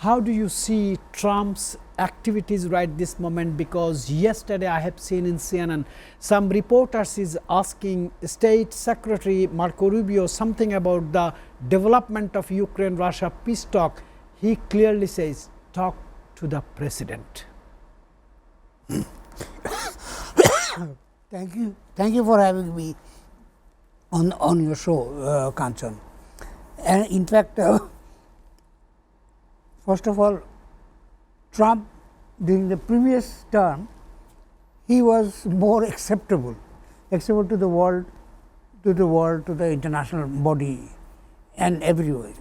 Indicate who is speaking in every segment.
Speaker 1: how do you see Trump's activities right this moment? Because yesterday I have seen in CNN some reporters is asking State Secretary Marco Rubio something about the development of Ukraine-Russia peace talk. He clearly says, talk to the president.
Speaker 2: Thank you for having me on your show, Kanchan. And in fact, first of all, Trump during the previous term, he was more acceptable to the world, to the international body, and everywhere.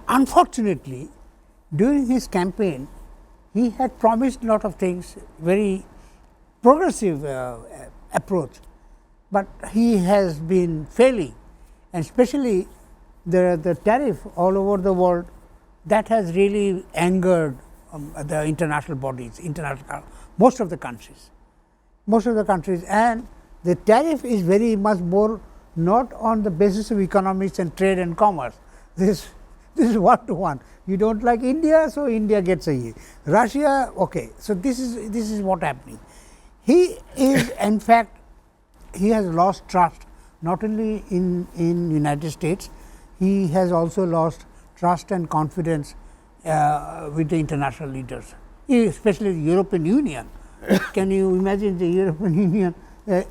Speaker 2: Unfortunately, during his campaign, he had promised a lot of things, very progressive approach, but he has been failing, and especially the tariff all over the world, that has really angered the international bodies, most of the countries, and the tariff is very much more not on the basis of economics and trade and commerce. This is one to one. You don't like India, so India gets a Russia. Okay, so this is what happening. He is in fact he has lost trust not only in United States. He has also lost trust and confidence with the international leaders, especially the European Union. Can you imagine the European Union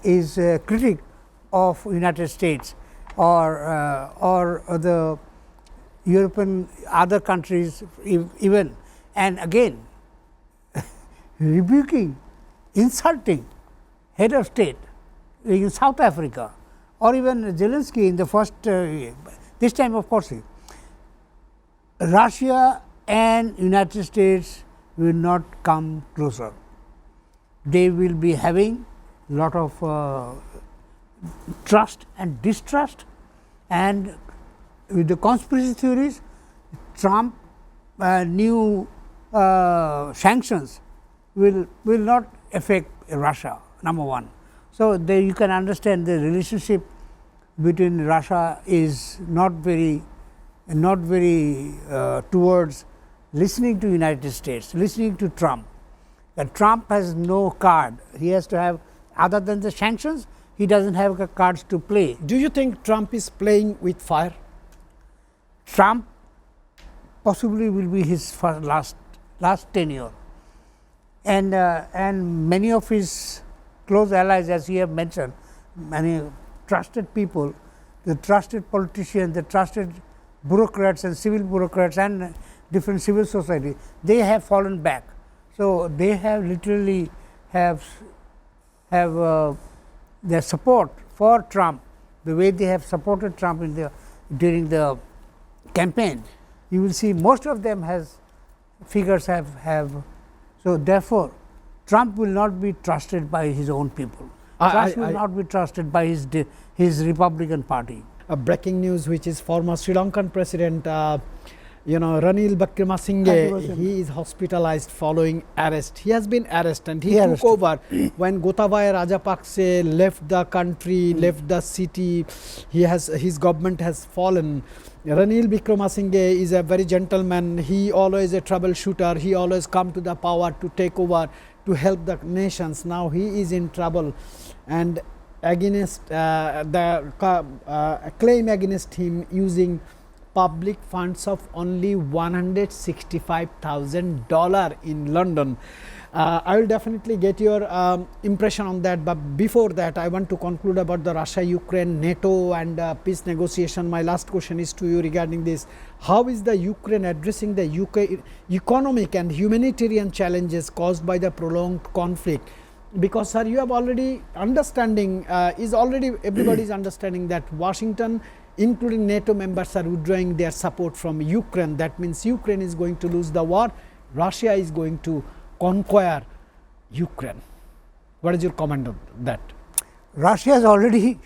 Speaker 2: is a critic of United States or the European other countries even, and again rebuking, insulting head of state in South Africa, or even Zelensky in the first this time of course Russia and United States will not come closer. They will be having lot of trust and distrust, and with the conspiracy theories, Trump new sanctions will not affect Russia, number one. So, there you can understand the relationship between Russia is not very towards listening to United States, listening to Trump. And Trump has no card. He has to have, other than the sanctions, he doesn't have cards to play.
Speaker 1: Do you think Trump is playing with fire?
Speaker 2: Trump possibly will be his last tenure, and many of his close allies, as you have mentioned, many trusted people, the trusted politicians, the trusted bureaucrats and civil bureaucrats and different civil society, they have fallen back. So, they have literally have their support for Trump, the way they have supported Trump during the campaign. You will see most of them figures have. So, therefore, Trump will not be trusted by his own people. Trump will not be trusted by his Republican Party.
Speaker 1: Breaking news, which is former Sri Lankan President Ranil Wickremesinghe, he is hospitalized following arrest. He has been arrested and he took over when Gotabaya Rajapakse left the country, left the city. His government has fallen. Ranil Wickremesinghe is a very gentleman. He always a troubleshooter. He always come to the power to take over, to help the nations. Now he is in trouble, and against the claim against him using public funds of only $165,000 in London. I will definitely get your impression on that, but before that I want to conclude about the Russia, Ukraine, NATO and peace negotiation. My last question is to you regarding this. How is the Ukraine addressing the UK economic and humanitarian challenges caused by the prolonged conflict? Because sir, you have already understanding, everybody is understanding that Washington, including NATO members, are withdrawing their support from Ukraine. That means Ukraine is going to lose the war, Russia is going to conquer Ukraine. What is your comment on that?
Speaker 2: Russia already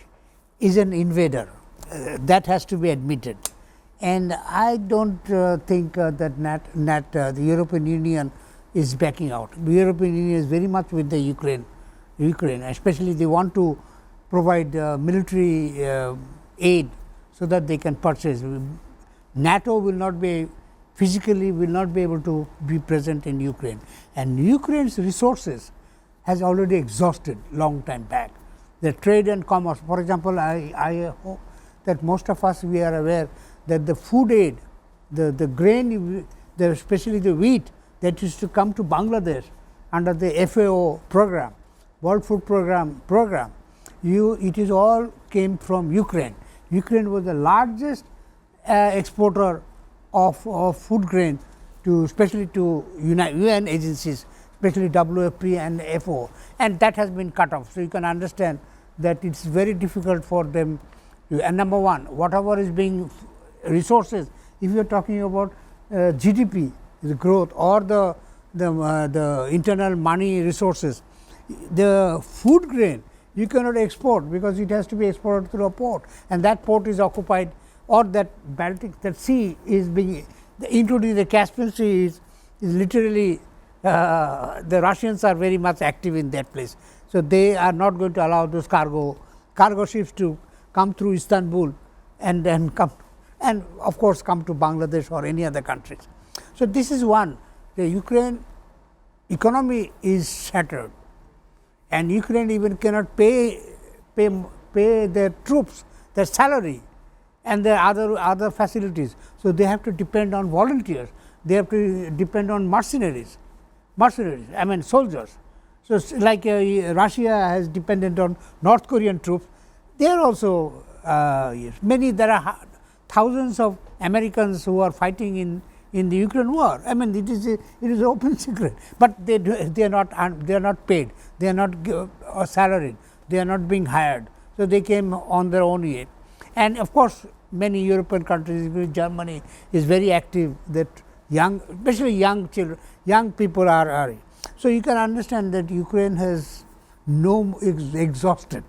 Speaker 2: is an invader, that has to be admitted, and I don't think that the European Union is backing out. The European Union is very much with the Ukraine, especially they want to provide military aid so that they can purchase. NATO will not be physically will not be able to be present in Ukraine. And Ukraine's resources has already exhausted long time back. The trade and commerce, for example, I hope that most of us we are aware that the food aid, the grain, especially the wheat that used to come to Bangladesh under the FAO program, World Food Program, it is all came from Ukraine. Ukraine was the largest exporter of food grain to especially to UN agencies, especially WFP and FAO, and that has been cut off. So, you can understand that it is very difficult for them to, and number one, whatever is being resources, if you are talking about GDP, the growth or the internal money resources, the food grain you cannot export because it has to be exported through a port, and that port is occupied, or that Baltic, that sea is being, including the Caspian Sea is literally the Russians are very much active in that place. So, they are not going to allow those cargo ships to come through Istanbul and then come, and of course, come to Bangladesh or any other countries. So, this is one, the Ukraine economy is shattered, and Ukraine even cannot pay their troops their salary and their other facilities. So, they have to depend on volunteers, they have to depend on mercenaries, I mean soldiers. So, like Russia has depended on North Korean troops, they are also many, there are thousands of Americans who are fighting in the Ukraine war. I mean, it is an open secret, but they are not paid, they are not salaried, they are not being hired. So, they came on their own aid, and of course, many European countries, Germany is very active, that young, especially young children, young people are. So, you can understand that Ukraine has exhausted